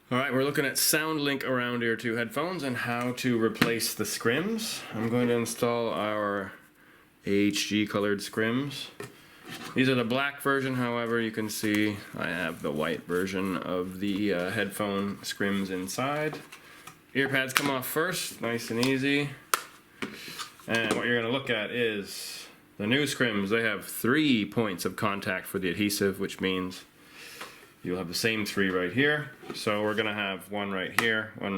Alright, we're looking at SoundLink around ear 2 headphones and how to replace the scrims. I'm going to install our AHG colored scrims. These are the black version, however you can see I have the white version of the headphone scrims inside. Ear pads come off first, nice and easy. And what you're going to look at is the new scrims. They have 3 points of contact for the adhesive, which means you'll have the same 3 right here. So we're going to have one right here, and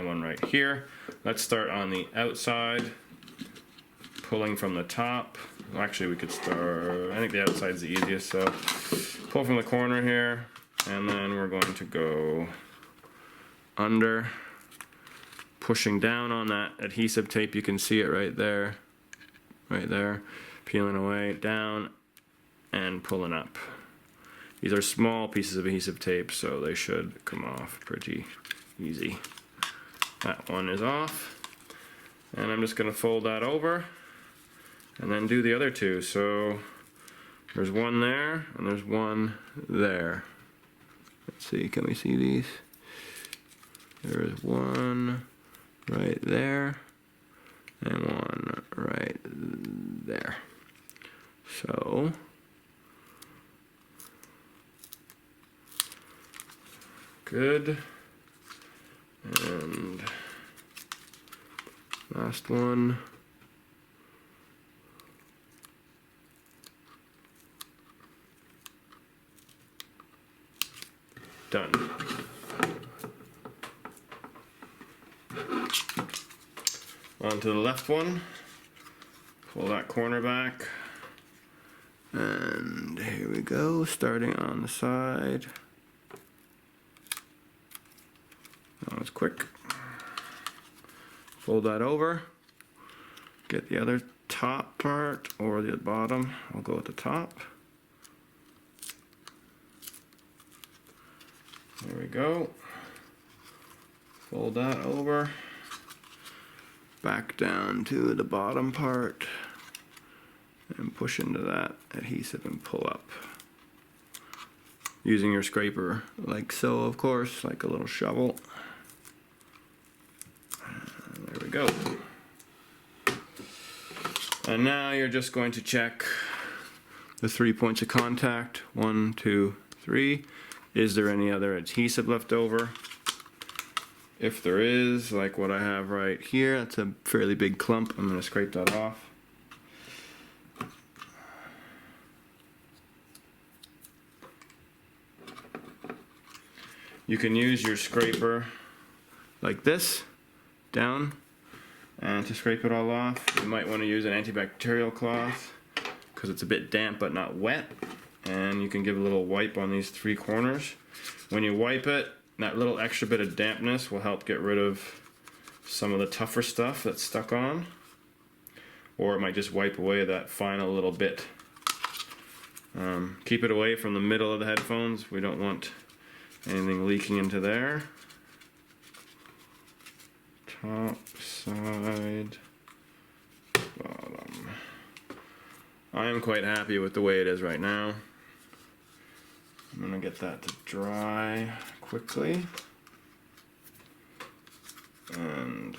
one right here. Let's start on the outside, pulling from the top. Well, actually, we could start, I think the outside's the easiest, so pull from the corner here, and then we're going to go under, pushing down on that adhesive tape. You can see it right there, peeling away, down, and pulling up. These are small pieces of adhesive tape, so they should come off pretty easy. That one is off, and I'm just going to fold that over and then do the other 2. So there's one there, and there's one there. Let's see, can we see these? There is one right there, and one right there. So good, and last one. Done. On to the left one. Pull that corner back, and here we go, starting on the side. That was quick. Fold that over. Get the other top part or the bottom. I'll go with the top. There we go. Fold that over. Back down to the bottom part and push into that adhesive and pull up. Using your scraper like so, of course, like a little shovel. There we go. And now you're just going to check the 3 points of contact. 1, 2, 3. Is there any other adhesive left over? If there is, like what I have right here, that's a fairly big clump. I'm going to scrape that off. You can use your scraper like this, down, and to scrape it all off. You might want to use an antibacterial cloth because it's a bit damp but not wet. And you can give a little wipe on these 3 corners. When you wipe it, that little extra bit of dampness will help get rid of some of the tougher stuff that's stuck on. Or it might just wipe away that final little bit. Keep it away from the middle of the headphones. We don't want anything leaking into there. Top, side, bottom. I am quite happy with the way it is right now. I'm going to get that to dry quickly. And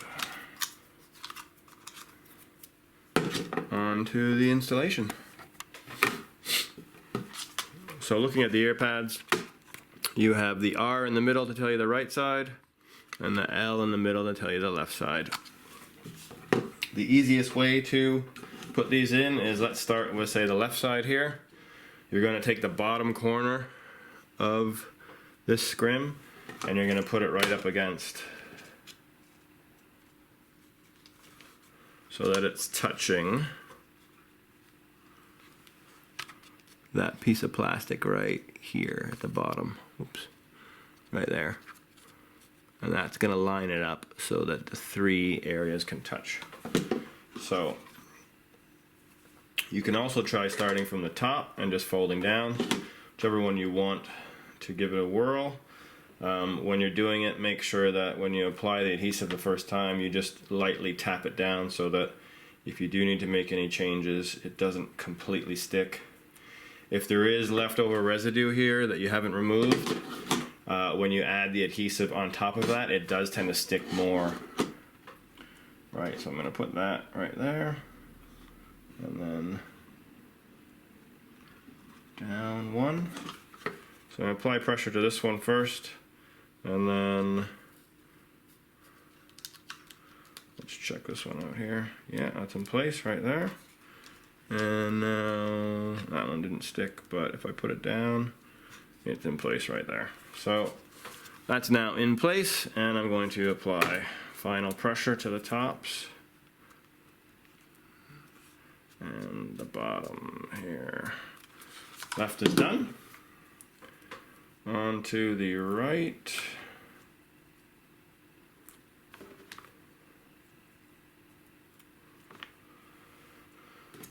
on to the installation. So looking at the ear pads, you have the R in the middle to tell you the right side, and the L in the middle to tell you the left side. The easiest way to put these in is, let's start with, say, the left side here. You're going to take the bottom corner of this scrim and you're going to put it right up against so that it's touching that piece of plastic right here at the bottom. Oops, right there. And that's going to line it up so that the 3 areas can touch. So you can also try starting from the top and just folding down, whichever one you want to give it a whirl. When you're doing it, make sure that when you apply the adhesive the first time, you just lightly tap it down so that if you do need to make any changes, it doesn't completely stick. If there is leftover residue here that you haven't removed, when you add the adhesive on top of that, it does tend to stick more. Right, so I'm going to put that right there, and then down one. So I'm going to apply pressure to this one first, and then let's check this one out here. Yeah, that's in place right there. And now that one didn't stick, but if I put it down, it's in place right there. So that's now in place, and I'm going to apply final pressure to the tops and the bottom here. Left is done. On to the right.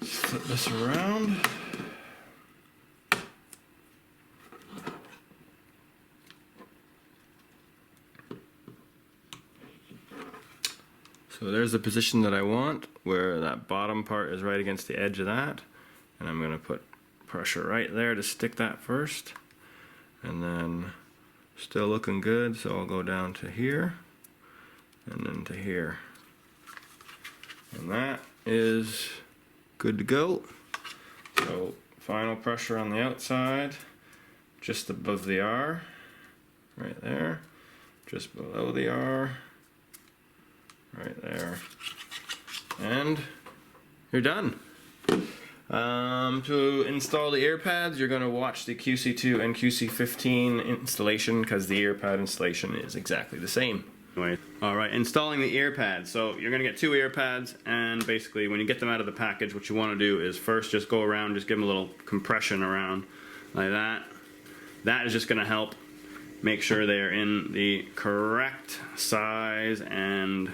Flip this around. So there's the position that I want, where that bottom part is right against the edge of that. And I'm going to put pressure right there to stick that first. And then still looking good, so I'll go down to here and then to here. And that is good to go. So final pressure on the outside, just above the R, right there, just below the R, right there, and you're done. To install the ear pads, you're going to watch the QC2 and QC15 installation, because the ear pad installation is exactly the same. Alright, installing the ear pads. So you're going to get 2 ear pads, and basically when you get them out of the package, what you want to do is first just go around, just give them a little compression around like that. That is just going to help make sure they're in the correct size and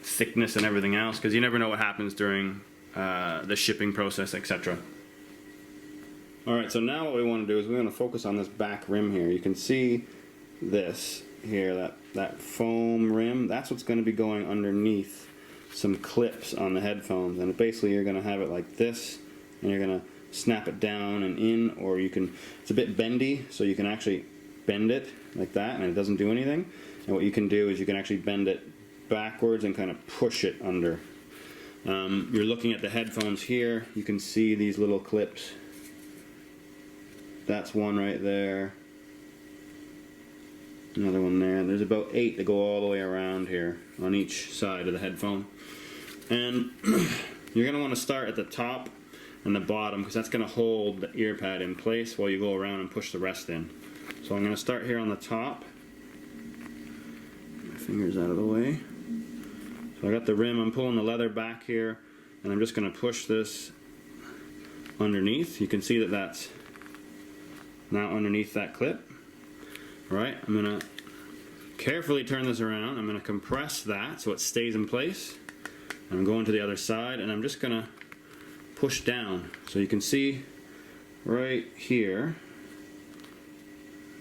thickness and everything else, because you never know what happens during the shipping process, etc. Alright, so now what we want to do is we want to focus on this back rim here. You can see this here, that foam rim, that's what's going to be going underneath some clips on the headphones, and basically you're going to have it like this, and you're going to snap it down and in, or you can, it's a bit bendy, so you can actually bend it like that and it doesn't do anything. And what you can do is you can actually bend it backwards and kind of push it under. You're looking at the headphones here, you can see these little clips. That's one right there. Another one there. There's about 8 that go all the way around here on each side of the headphone. And you're going to want to start at the top and the bottom, because that's going to hold the ear pad in place while you go around and push the rest in. So I'm going to start here on the top. My fingers out of the way. So I got the rim, I'm pulling the leather back here, and I'm just going to push this underneath. You can see that that's now underneath that clip. Alright, I'm going to carefully turn this around. I'm going to compress that so it stays in place. And I'm going to the other side, and I'm just going to push down. So you can see right here.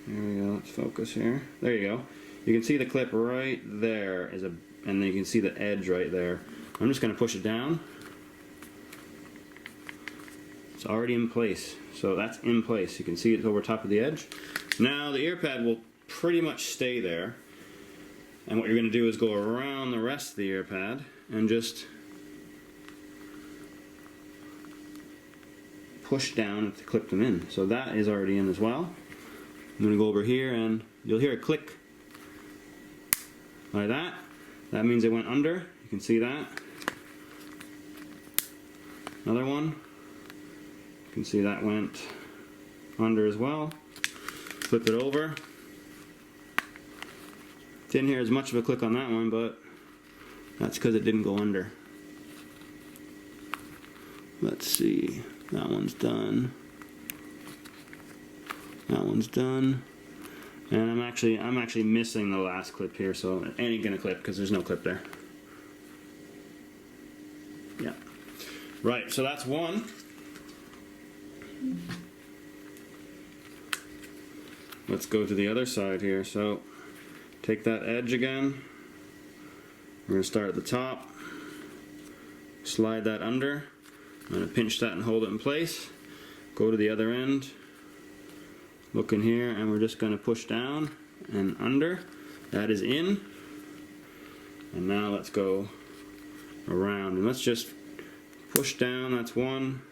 There we go, let's focus here. There you go. You can see the clip right there is and then you can see the edge right there. I'm just going to push it down. It's already in place. So that's in place. You can see it's over top of the edge. Now the ear pad will pretty much stay there. And what you're going to do is go around the rest of the ear pad and just push down to clip them in. So that is already in as well. I'm going to go over here and you'll hear a click like that. That means it went under. You can see that. Another one. You can see that went under as well. Flip it over. Didn't hear as much of a click on that one, but that's because it didn't go under. Let's see. That one's done. That one's done. And I'm actually missing the last clip here, so it ain't gonna clip because there's no clip there. Yeah. Right, so that's one. Let's go to the other side here. So take that edge again. We're gonna start at the top. Slide that under. I'm gonna pinch that and hold it in place. Go to the other end. look in here, and we're just going to push down and under. That is in. And now let's go around, and let's just push down. That's 1,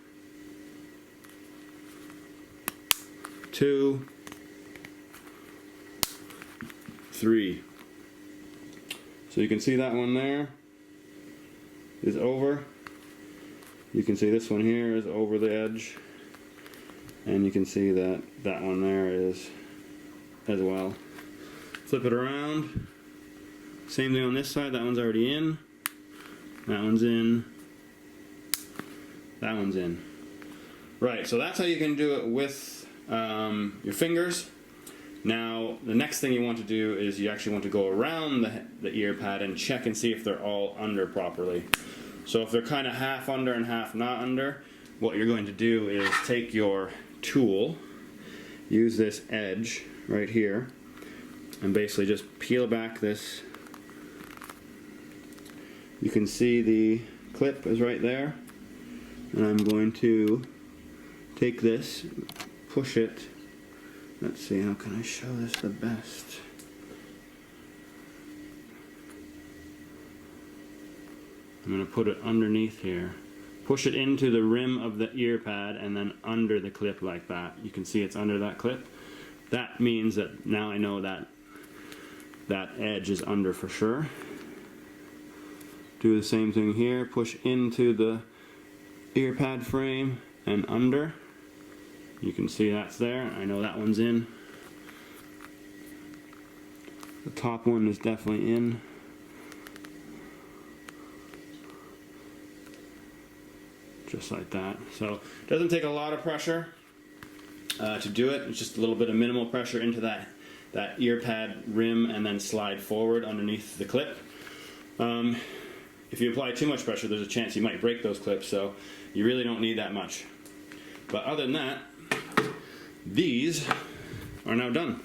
2, 3. So you can see that one there is over. You can see this one here is over the edge, and you can see that that one there is as well. Flip it around. Same thing on this side. That one's already in. That one's in. That one's in. Right, so that's how you can do it with your fingers. Now, the next thing you want to do is you actually want to go around the ear pad and check and see if they're all under properly. So if they're kind of half under and half not under, what you're going to do is take your tool, use this edge right here, and basically just peel back this. You can see the clip is right there, and I'm going to take this, push it. Let's see, how can I show this the best? I'm going to put it underneath here. Push it into the rim of the ear pad and then under the clip like that. You can see it's under that clip. That means that now I know that that edge is under for sure. Do the same thing here. Push into the ear pad frame and under. You can see that's there. I know that one's in. The top one is definitely in. Just like that. So it doesn't take a lot of pressure to do it. It's just a little bit of minimal pressure into that ear pad rim and then slide forward underneath the clip. If you apply too much pressure, there's a chance you might break those clips, so you really don't need that much. But other than that, these are now done.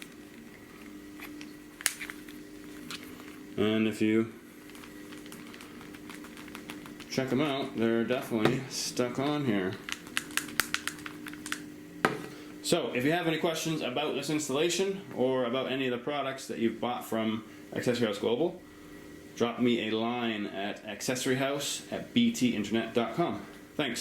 And if you check them out, they're definitely stuck on here. So if you have any questions about this installation or about any of the products that you've bought from Accessory House Global, drop me a line at accessoryhouse@btinternet.com. Thanks.